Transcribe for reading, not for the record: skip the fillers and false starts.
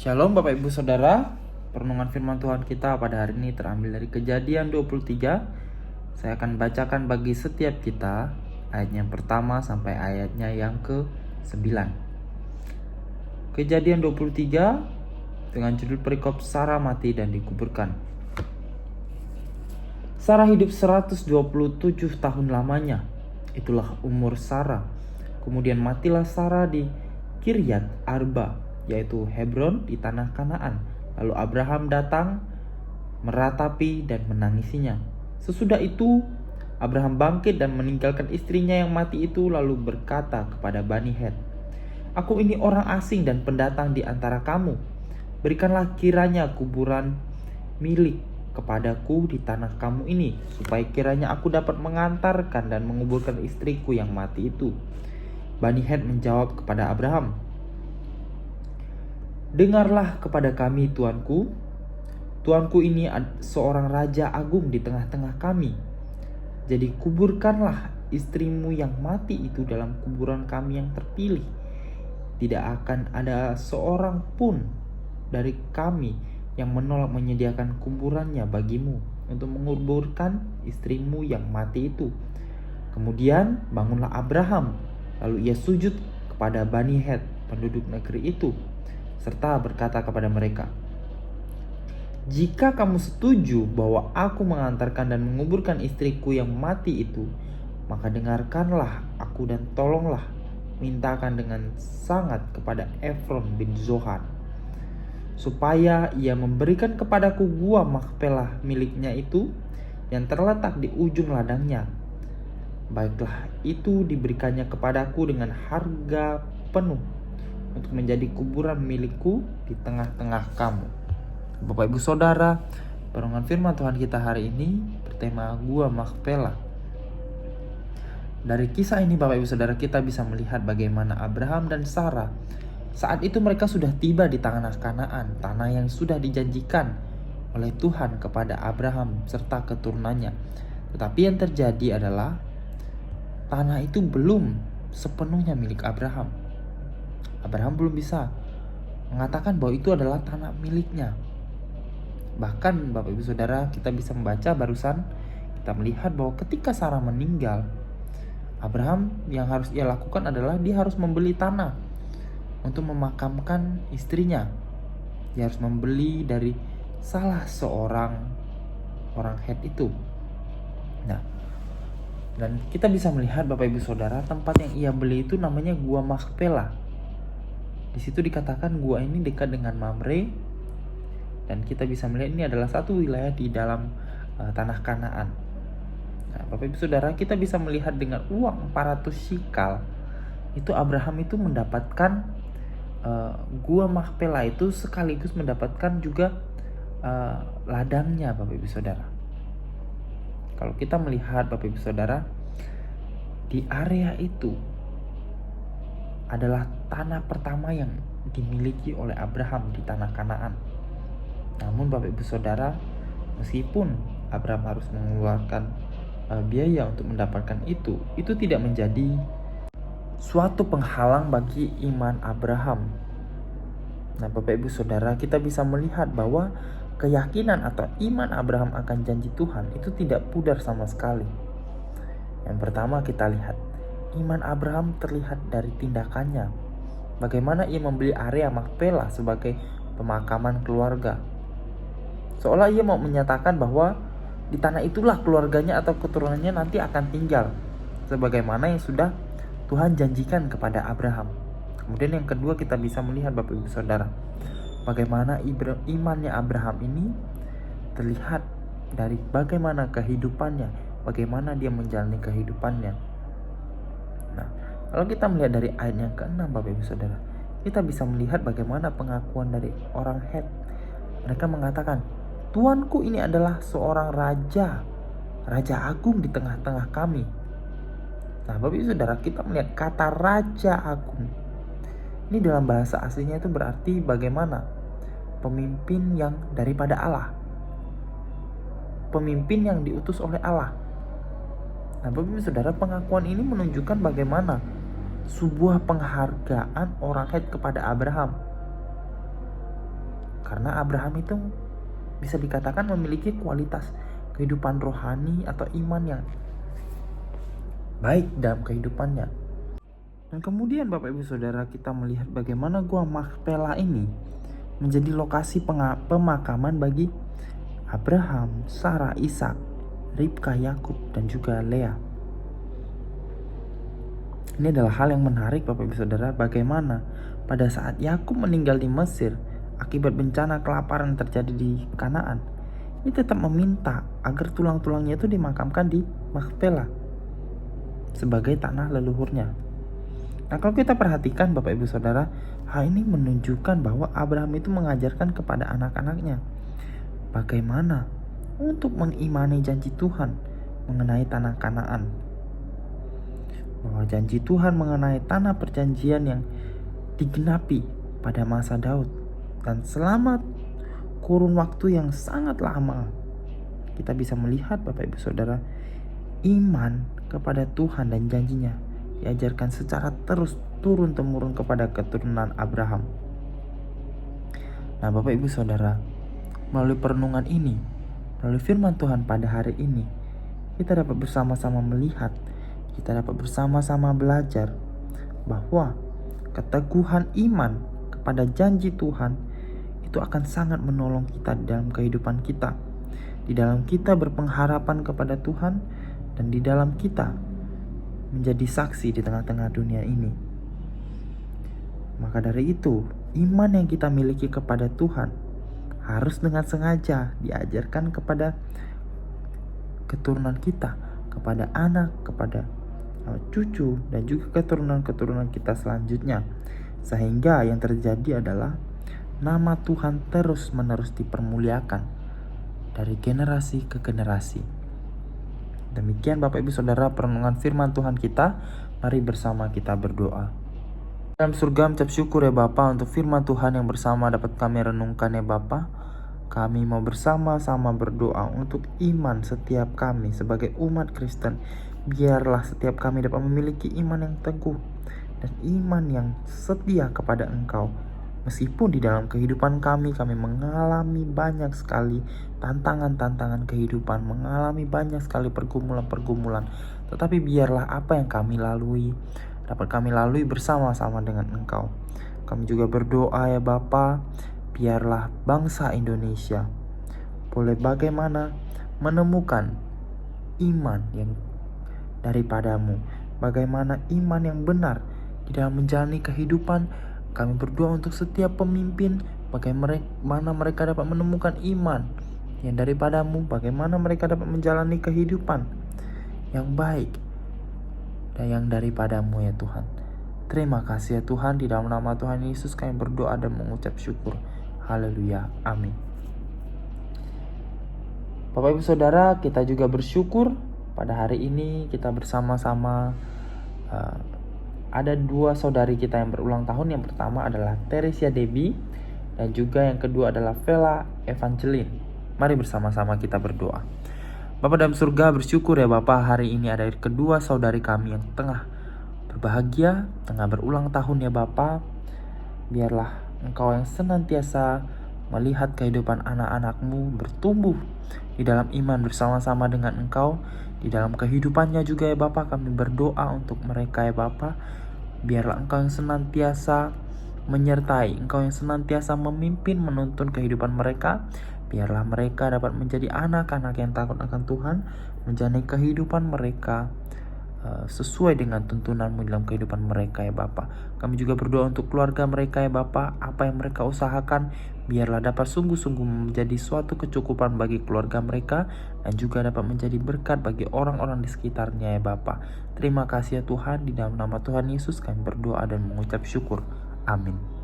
Shalom Bapak Ibu Saudara. Perenungan firman Tuhan kita pada hari ini terambil dari Kejadian 23. Saya akan bacakan bagi setiap kita ayat yang pertama sampai ayatnya yang ke-9. Kejadian 23 dengan judul perikop Sarah mati dan dikuburkan. Sarah hidup 127 tahun lamanya. Itulah umur Sarah. Kemudian matilah Sarah di Kiryat Arba, yaitu Hebron di tanah Kanaan. Lalu Abraham datang meratapi dan menangisinya. Sesudah itu Abraham bangkit dan meninggalkan istrinya yang mati itu, lalu berkata kepada Bani Het, "Aku ini orang asing dan pendatang di antara kamu. Berikanlah kiranya kuburan milik kepadaku di tanah kamu ini, supaya kiranya aku dapat mengantarkan dan menguburkan istriku yang mati itu." Bani Het menjawab kepada Abraham, "Dengarlah kepada kami, tuanku. Tuanku ini seorang raja agung di tengah-tengah kami. Jadi kuburkanlah istrimu yang mati itu dalam kuburan kami yang terpilih. Tidak akan ada seorang pun dari kami yang menolak menyediakan kuburannya bagimu untuk menguburkan istrimu yang mati itu." Kemudian bangunlah Abraham, lalu ia sujud kepada Bani Het, penduduk negeri itu, serta berkata kepada mereka, "Jika kamu setuju bahwa aku mengantarkan dan menguburkan istriku yang mati itu, maka dengarkanlah aku dan tolonglah mintakan dengan sangat kepada Efron bin Zohar, supaya ia memberikan kepadaku gua Makpelah miliknya itu yang terletak di ujung ladangnya. Baiklah, itu diberikannya kepadaku dengan harga penuh untuk menjadi kuburan milikku di tengah-tengah kamu." Bapak Ibu Saudara, perenungan firman Tuhan kita hari ini bertema gua Makpelah. Dari kisah ini Bapak Ibu Saudara, kita bisa melihat bagaimana Abraham dan Sarah saat itu mereka sudah tiba di tanah Kanaan, tanah yang sudah dijanjikan oleh Tuhan kepada Abraham serta keturunannya. Tetapi yang terjadi adalah tanah itu belum sepenuhnya milik Abraham. Abraham belum bisa mengatakan bahwa itu adalah tanah miliknya. Bahkan Bapak Ibu Saudara, kita bisa membaca barusan, kita melihat bahwa ketika Sarah meninggal, Abraham yang harus ia lakukan adalah dia harus membeli tanah untuk memakamkan istrinya. Dia harus membeli dari salah seorang orang Het itu. Nah, dan kita bisa melihat Bapak Ibu Saudara, tempat yang ia beli itu namanya Gua Makpelah. Di situ dikatakan gua ini dekat dengan Mamre, dan kita bisa melihat ini adalah satu wilayah di dalam tanah Kanaan. Nah, Bapak Ibu Saudara, kita bisa melihat dengan uang 400 shikal itu Abraham itu mendapatkan gua Makpelah itu, sekaligus mendapatkan juga ladangnya Bapak Ibu Saudara. Kalau kita melihat Bapak Ibu Saudara, di area itu adalah tanah pertama yang dimiliki oleh Abraham di tanah Kanaan. Namun Bapak Ibu Saudara, meskipun Abraham harus mengeluarkan biaya untuk mendapatkan itu tidak menjadi suatu penghalang bagi iman Abraham. Nah Bapak Ibu Saudara, kita bisa melihat bahwa keyakinan atau iman Abraham akan janji Tuhan itu tidak pudar sama sekali. Yang pertama kita lihat, iman Abraham terlihat dari tindakannya. Bagaimana ia membeli area Makpelah sebagai pemakaman keluarga. Seolah ia mau menyatakan bahwa di tanah itulah keluarganya atau keturunannya nanti akan tinggal, sebagaimana yang sudah Tuhan janjikan kepada Abraham. Kemudian yang kedua kita bisa melihat Bapak Ibu Saudara, bagaimana imannya Abraham ini terlihat dari bagaimana kehidupannya, bagaimana dia menjalani kehidupannya. Nah, kalau kita melihat dari ayat yang ke-6 Bapak Ibu Saudara, kita bisa melihat bagaimana pengakuan dari orang Het. Mereka mengatakan, "Tuanku ini adalah seorang raja agung di tengah-tengah kami." Nah Bapak Ibu Saudara, kita melihat kata raja agung ini dalam bahasa aslinya itu berarti bagaimana? Pemimpin yang daripada Allah, pemimpin yang diutus oleh Allah. Nah Bapak Ibu Saudara, pengakuan ini menunjukkan bagaimana sebuah penghargaan orang Het kepada Abraham. Karena Abraham itu bisa dikatakan memiliki kualitas kehidupan rohani atau iman yang baik dalam kehidupannya. Dan kemudian Bapak Ibu Saudara, kita melihat bagaimana Gua Makpela ini menjadi lokasi pemakaman bagi Abraham, Sarah, Ishak, Ribka, Yakub, dan juga Lea. Ini adalah hal yang menarik Bapak Ibu Saudara, bagaimana pada saat Yakub meninggal di Mesir akibat bencana kelaparan terjadi di Kanaan, ini tetap meminta agar tulang-tulangnya itu dimakamkan di Makpela sebagai tanah leluhurnya. Nah, kalau kita perhatikan Bapak Ibu Saudara, hal ini menunjukkan bahwa Abraham itu mengajarkan kepada anak-anaknya bagaimana untuk mengimani janji Tuhan mengenai tanah Kanaan. Bahwa janji Tuhan mengenai tanah perjanjian yang digenapi pada masa Daud. Dan selama kurun waktu yang sangat lama, kita bisa melihat Bapak Ibu Saudara, iman kepada Tuhan dan janjinya diajarkan secara terus turun-temurun kepada keturunan Abraham. Nah Bapak Ibu Saudara, melalui perenungan ini, melalui firman Tuhan pada hari ini, kita dapat bersama-sama melihat, kita dapat bersama-sama belajar bahwa keteguhan iman kepada janji Tuhan itu akan sangat menolong kita di dalam kehidupan kita, di dalam kita berpengharapan kepada Tuhan, dan di dalam kita menjadi saksi di tengah-tengah dunia ini. Maka dari itu, iman yang kita miliki kepada Tuhan harus dengan sengaja diajarkan kepada keturunan kita, kepada anak, kepada cucu, dan juga keturunan-keturunan kita selanjutnya. Sehingga yang terjadi adalah nama Tuhan terus-menerus dipermuliakan dari generasi ke generasi. Demikian Bapak Ibu Saudara perenungan firman Tuhan kita. Mari bersama kita berdoa. Dalam surga mengucap syukur ya Bapa untuk firman Tuhan yang bersama dapat kami renungkan ya Bapa. Kami mau bersama-sama berdoa untuk iman setiap kami sebagai umat Kristen. Biarlah setiap kami dapat memiliki iman yang teguh dan iman yang setia kepada Engkau. Meskipun di dalam kehidupan kami mengalami banyak sekali tantangan-tantangan kehidupan, mengalami banyak sekali pergumulan-pergumulan, tetapi biarlah apa yang kami lalui dapat kami lalui bersama-sama dengan Engkau. Kami juga berdoa ya Bapa, biarlah bangsa Indonesia boleh bagaimana menemukan iman yang daripadamu, bagaimana iman yang benar di dalam menjalani kehidupan. Kami berdoa untuk setiap pemimpin, bagaimana mereka dapat menemukan iman yang daripadamu, bagaimana mereka dapat menjalani kehidupan yang baik dan yang daripadamu ya Tuhan. Terima kasih ya Tuhan, di dalam nama Tuhan Yesus kami berdoa dan mengucap syukur. Haleluya, amin. Bapak Ibu Saudara, kita juga bersyukur pada hari ini kita bersama-sama ada dua saudari kita yang berulang tahun. Yang pertama adalah Teresia Debbie dan juga yang kedua adalah Vela Evangeline. Mari bersama-sama kita berdoa. Bapa dalam surga, bersyukur ya Bapa, hari ini ada kedua saudari kami yang tengah berbahagia, tengah berulang tahun ya Bapa. Biarlah Engkau yang senantiasa melihat kehidupan anak-anak-Mu bertumbuh di dalam iman bersama-sama dengan Engkau. Di dalam kehidupannya juga ya Bapa, kami berdoa untuk mereka ya Bapa. Biarlah Engkau yang senantiasa menyertai, Engkau yang senantiasa memimpin, menuntun kehidupan mereka. Biarlah mereka dapat menjadi anak-anak yang takut akan Tuhan, menjalani kehidupan mereka sesuai dengan tuntunan-Mu dalam kehidupan mereka ya Bapa. Kami juga berdoa untuk keluarga mereka ya Bapa. Apa yang mereka usahakan biarlah dapat sungguh-sungguh menjadi suatu kecukupan bagi keluarga mereka dan juga dapat menjadi berkat bagi orang-orang di sekitarnya ya Bapa. Terima kasih ya Tuhan, di dalam nama Tuhan Yesus kami berdoa dan mengucap syukur. Amin.